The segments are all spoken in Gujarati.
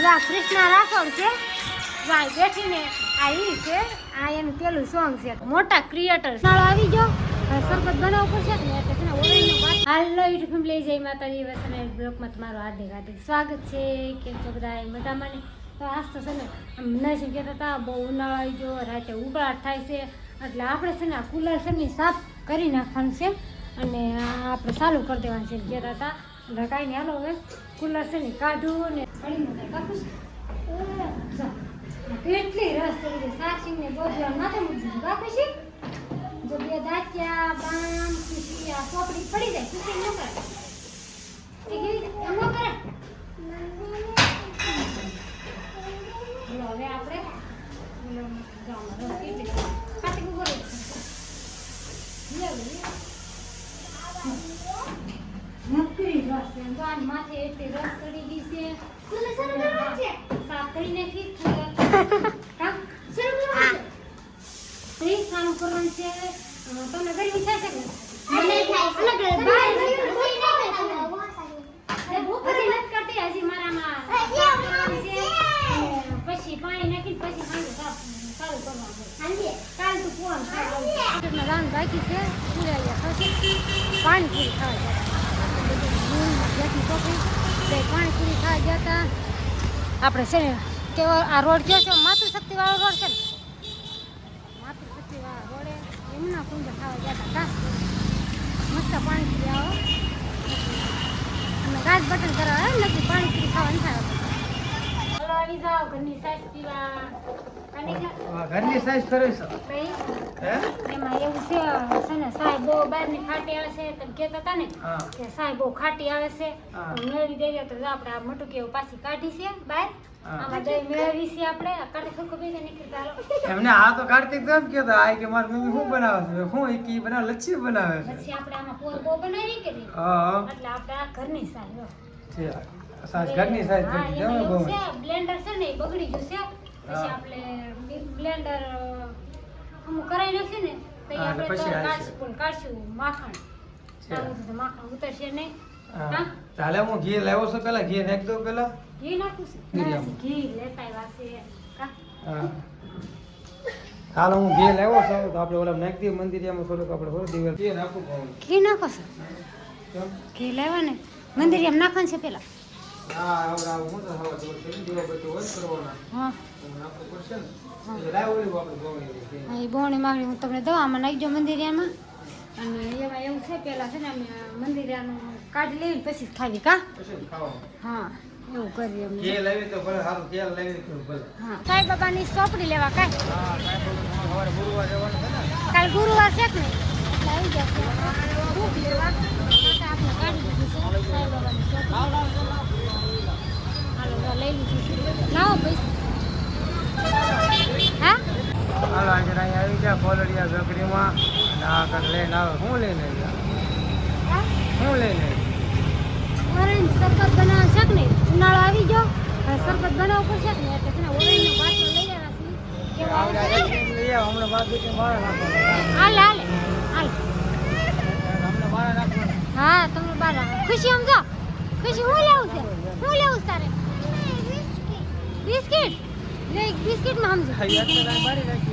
આ કૃષ્ણા રાઠોડ છે ભાઈ બેઠીને આ ઈ છે આ એનું પેલું સોંગ છે મોટા ક્રિએટર નાળ આવી જાઓ સરબત બનાવવું પડશે ને એટલે છે ને ઓરેન્જનો પાક હાલો યુટ્યુબ ફેમિલી જય માતાજી વસને બ્લોગમાં તમારું હાર્દિક સ્વાગત છે કેમ છો બધા મજામાં ને તો આજ તો છે ને નસીબ કહેતા હતા બહુ ઉનાળો આવી ગયો રાતે ઉકળાટ થાય છે એટલે આપણે છે ને આ કુલર છે ને સાફ કરી નાખવાનું છે અને આપણે ચાલુ કરી દેવાનું છે કહેતા હતા એટલે કાંઈ નહીં હાલો હવે કુલર છે ને કાઢું ને કેટલી રસ થઈ ગઈ સાચી ને બધું માથે મૂકી બાકી છે જો બે દાંતિયા બામ ખીસી ચોપડી પડી જાય ખીસી ન કરે એમ ન કરે હવે આપણે કાઢી ઉભો નકરી રસ તો આ માથે એટલી રસ ચડી ગઈ છે સાફ કરી નાખી કામ શરૂ કરવાનું છે કામ કરવાનું છે તમને ગરમી થાય છે કે મને થાય છે અલગ બહાર હજી નથી કરતી હજી મારામાં પછી પાણી નાખી પછી સાંજે સાફ ચાલુ કરવાનું કાલ તું ફોન આપણે રાન બાકી છે પૂરા પછી પાણી પૂરી ખાવા પાણી પૂરી ખાવા જતા આપણે છે ને કેવો આ રોડ કયો છે માતૃશક્તિવાળો રોડ છે ને માતૃશક્તિવાળા રોડે એમના કુંડ ખાવા જતા કા મસ્ત પાણી પૂરી આવો અને ગાજ બટન કરાવે નથી પાણી પૂરી ખાવા નથી આવે હલો આવી જાઓ ઘરની સાઈઝ પીવા ઘરની સાઈઝ કરો છો એમાં એવું છે ને સાહેબ બહુ બહારની ખાટી આવે છે તમે કહેતા હતા ને કે સાહેબ બહુ ખાટી આવે છે મેળવી દેવી તો આપણે આ મોટું કેવું પાછી કાઢી છે બહાર આમાં દહીં મેળવી છે આપણે કાઢી ખોખો બે નીકળતા એમને આ તો કાર્તિક એમ કહેતા આ કે મારી મમ્મી શું બનાવે છે હું ઈ બનાવે લચ્છી બનાવે છે પછી આપણે આમાં પોર બહુ બનાવી કે નહીં હા એટલે આપણે આ ઘરની સાઈઝ છે સાઈઝ ઘરની સાઈઝ કરી દેવો બહુ છે બ્લેન્ડર છે ને બગડી ગયું છે પછી આપણે બ્લેન્ડર અમુક કરાઈ નાખી ને તો આપણે તો કાઢશું માખણ તો માખણ ઉતરશે નહીં હા ચાલે હું ઘી લાવ્યો છું પેલા ઘી નાખ દો પેલા ઘી નાખું છું ઘી લેતા આવ્યા છે કા હા હાલ હું ઘી લાવ્યો છું તો આપણે ઓલા નાખી દઈએ મંદિરિયામાં થોડુંક આપણે થોડું દિવસ ઘી નાખવું પડે ઘી નાખો છો ઘી લાવ્યા ને મંદિરિયામાં નાખવાનું છે પેલા હા આવડા હું તો હવા દોર કરી દીવા બધું વોશ કરવાના હા નાખવું પડશે ને એટલે લાવ ઓલી આપણે ગોળી હા એ બોણી માંગણી હું તમને દવામાં નાખજો મંદિરિયામાં અને એમાં એવું છે પેલા છે ને અમે મંદિરિયાનું કાઢી લેવી પછી જ ખાવી કા પછી ખાવાનું હા એવું કરીએ અમે ઘી લાવી તો ભલે સારું તેલ લાવી તો ભલે હા સાંઈ બાબાની ચોપડી લેવા કાંઈ હા સવારે ગુરુવાર જવાનું છે ને કાલ ગુરુવાર છે કે નહીં એટલે આવી જશે બુક લેવા માટે આપણે કાઢી દીધું છે સાંઈ બાબાની ચોપડી હાલો લઈ લીધું છે લાવો પૈસા હા હાલો આજે અહીં આવી ગયા કોલડિયા બેકરીમાં અને આ કર લઈને આવે શું લઈને આવ્યા શું લઈને ઓરેન્જ સરબત બનાવવા છે કે નહીં ઉનાળો આવી ગયો સરબત બનાવવું પડશે કે નહીં એટલે છે ને ઓરેન્જનો બાટલો લઈ લેવા છે કેવો આવે છે લઈ આવો હમણાં બાદ બીજું મારે નાખવાનું હાલે હાલે હાલ હમણાં મારે નાખવાનું હા તમને બાર ખુશી સમજો ખુશી હું લેવું છે હું લેવું છે તારે બિસ્કિટ લે બિસ્કિટમાં સમજો મારી નાખી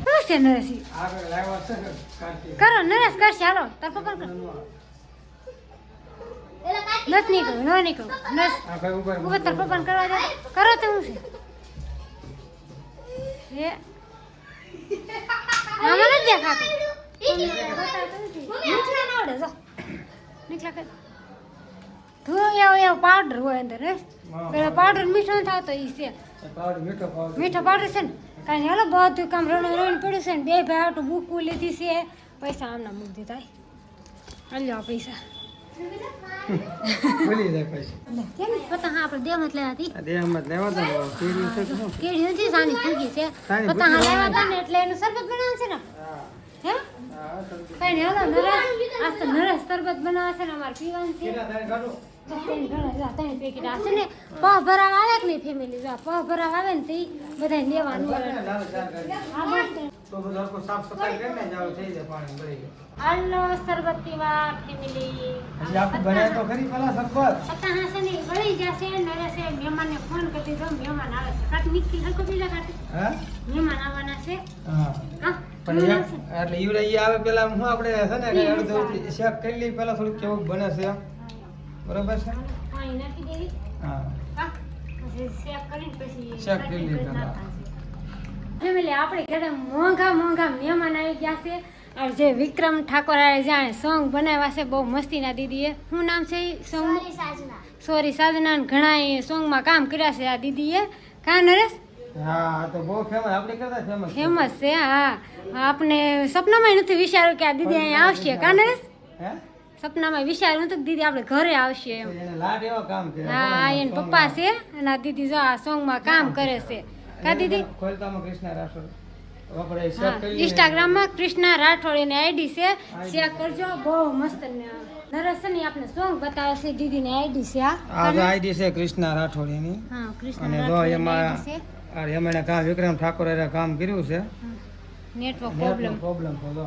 શું છે નરેશી આગળ લાવ્યા છે કાર્તિક કરો નરેશ કરશે હાલો તાર પપ્પા કર નથી નીકળું ન નીકળું નરેશ આ કઈ ઉપર ઉભા તાર પપ્પાને કરવા દે કરો તો હું છે એ આમાં નથી દેખાતું નીકળા ના આવડે જો નીકળા કર તું એવો પાવડર હોય અંદર ને પેલો પાવડર મીઠો ન થતો એ છે પાવડર મીઠો પાવડર છે ને કાંઈ હાલો બધું કામ રણું પડ્યું છે ને બે ભાઈ આટું બુકું લીધી છે પૈસા આમના મૂકી દીધા હાલ્યો પૈસા ભૂલી જાય પછી કેમ પતા હા આપણે દેવમાં જ લેવા હતી દેહમાં લેવા તો કેરી છે શું કેળી નથી સાની ફૂગી છે પતા હા લેવા હતા ને એટલે એનું શરબત બનાવે છે ને હે કઈ નહીં હાલો નરેશ આજ તો નરેશ શરબત બનાવે છે ને અમારે પીવાનું છે ત્રણ પેકેટ આવશે ને પહ ભરાવા આવે કે નહીં ફેમિલી પહ ભરાવા આવે ને તો બધા લેવાનું તો બધું આખું સાફ સફાઈ કરીને જાવ થઈ જાય પાણી ભરી જાય. હાલો સરબત પીવા ફેમિલી. હજી આપણે બનાવ્યા તો ખરી પેલા સરબત. છતાં હાસે ને ગળી જશે નરેશે મહેમાનને ફોન કરી દીધો મહેમાન આવે છે કાટ મિક્કી હલકો બીજા કાટ હા મહેમાન આવવાના છે હા હા પણ એટલે ઈવડે ઈ આવે પેલા હું આપણે છે ને કે અડધો શેક કરી લઈ પેલા થોડું કેવું બને છે બરોબર છે પાણી નાખી દેવી હા હા પછી શેક કરીને પછી શેક કરી લીધા. ફેમિલી આપણે ઘરે મોંઘા મહેમાન આવી ગયા છે અને જે વિક્રમ ઠાકોર જાણે સોંગ બનાવ્યા છે બહુ મસ્તીના દીદીએ શું નામ છે એ સોંગ સોરી સાજના ઘણા એ સોંગમાં કામ કર્યા છે આ દીદીએ કા નરેશ હા આ તો બહુ ફેમસ આપણે કરતા ફેમસ ફેમસ છે હા આપણે સપનામાં નથી વિચાર્યું કે આ દીદી અહીંયા આવશે કા નરેશ હે સપનામાં વિચાર્યું નતું કે દીદી આપણે ઘરે આવશે એમ એને લાડ એવા કામ કર્યા હા એને પપ્પા છે અને આ દીદી જો આ સોંગમાં કામ કરે છે કા દીદી ખોલતામાં કૃષ્ણ રાઠોડ આપણે શેક કરી લઈએ. ઇન્સ્ટાગ્રામમાં કૃષ્ણા રાઠોડ એની આઈડી છે શેર કરજો બહુ મસ્ત નરેશ છે ને આપણે સોંગ બતાવે છે દીદીની આઈડી છે આ તો આઈડી છે કૃષ્ણ રાઠોડ એની હા કૃષ્ણા અને જો રાઠોડ એમાં છે એમણે કામ વિક્રમ ઠાકોર કામ કર્યું છે નેટવર્ક પ્રોબ્લેમ પ્રોબ્લેમ તો જો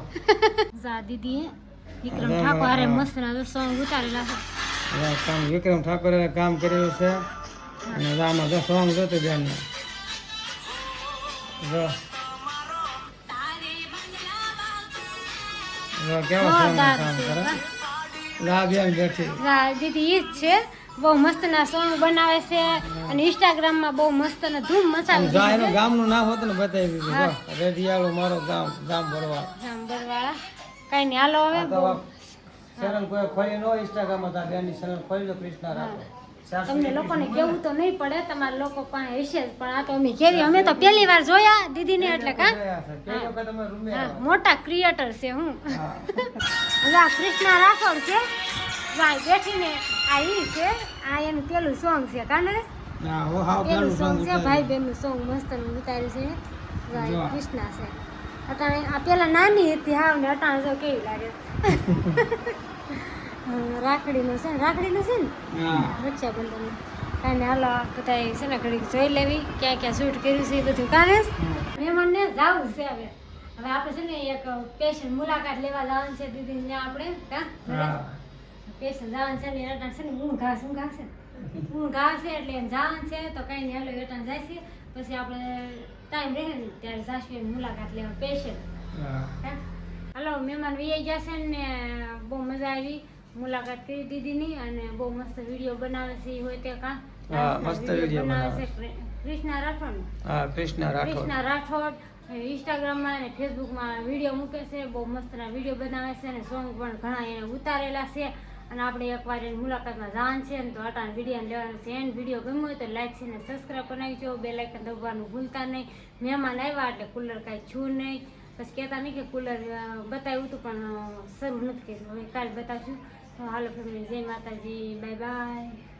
જા દીદી વિક્રમ ઠાકોરે મસ્ત ના સોંગ ઉતારેલા છે કામ વિક્રમ ઠાકોરે કામ કરેલું છે અને આમાં જો સોંગ જોતું બેન જો કેવો સોંગ જોરદાર કામ છે, કરે વાહ. લા બેન બેઠી જા દીદી ઈ જ છે બહુ મસ્ત ના સોંગ બનાવે છે અને ઇન્સ્ટાગ્રામમાં બહુ મસ્ત ને ધૂમ મચાવી જા દીધી એનું છે ગામનું નામ હોતું ને બતાવી દીધું હા. જો રેડિયાળું મારો ગામ ગામ ભરવા જાંબરવાળા કઈ નહીં હાલો હવે આ તો ચેનલ કોઈ ખોલી ન હોય ઇન્સ્ટાગ્રામ માં બેનની ચેનલ ખોલી લો કૃષ્ણા રાઠોડ તમને લોકોને કેવું તો નહીં પડે તમારા લોકો પાસે હશે જ પણ આ તો અમે કેવી અમે તો પહેલી વાર જોયા દીદીને એટલે કા કઈ વખત અમે રૂમે હા મોટા ક્રિએટર છે હું હા હવે આ કૃષ્ણા રાઠોડ છે ભાઈ બેઠીને આ ઈ છે આ એનું પેલું સોંગ છે કાને ના હો હાવ પેલું પેલું સોંગ સોંગ છે ભાઈ બહેનનું સોંગ મસ્ત ઉતાર્યું છે જો. ભાઈ કૃષ્ણા છે અટાણે આ પેલા નાની હતી હાવ ને અટાણે જો કેવી લાગે રાખડીનું છે ને રાખડીનું છે ને હા રક્ષાબંધન કાંઈ હાલો બધા છે ને ઘડીક જોઈ લેવી ક્યાં ક્યાં શૂટ કર્યું છે એ બધું કાલે મહેમાનને જાવું છે હવે હવે આપણે છે ને એક પેશન્ટ મુલાકાત લેવા જવાનું છે દીદી ત્યાં આપણે હા પેશન્ટ જવાનું છે ને એટા છે ને ઊંઘ આવશે એટલે એમ જવાનું છે તો કાંઈ નહીં હાલો એટા જાય છે પછી આપણે ટાઈમ રહે ને ત્યારે જાશું એની મુલાકાત લેવા પેશન્ટ હા હાલો મહેમાન વી જશે ને બહુ મજા આવી મુલાકાત કરી દીદીની અને બહુ મસ્ત વિડીયો બનાવે છે ઈ હોય તે કા હા, મસ્ત વિડીયો બનાવે છે કૃષ્ણા રાઠોડ હા કૃષ્ણા રાઠોડ કૃષ્ણા રાઠોડ ઇન્સ્ટાગ્રામમાં અને ફેસબુકમાં વિડીયો મૂકે છે બહુ મસ્તના વિડીયો બનાવે છે અને સોંગ પણ ઘણા એને ઉતારેલા છે અને આપણે એકવાર એની મુલાકાતમાં જવાનું છે ને તો અટાણ વિડીયો લેવાનું છે એન્ડ વિડીયો ગમ્યો હોય તો લાઈક છે ને સબસ્ક્રાઈબ બનાવીજો બે લાઇકન દબાવવાનું ભૂલતા નહીં મહેમાન આવ્યા એટલે કુલર કાંઈ છું નહીં પછી કહેતા નહીં કે કુલર બતાવ્યું હતું પણ શરૂ નથી કર્યું હવે કાલે બતાવશું તો હાલો ફેમિલી જય માતાજી બાય બાય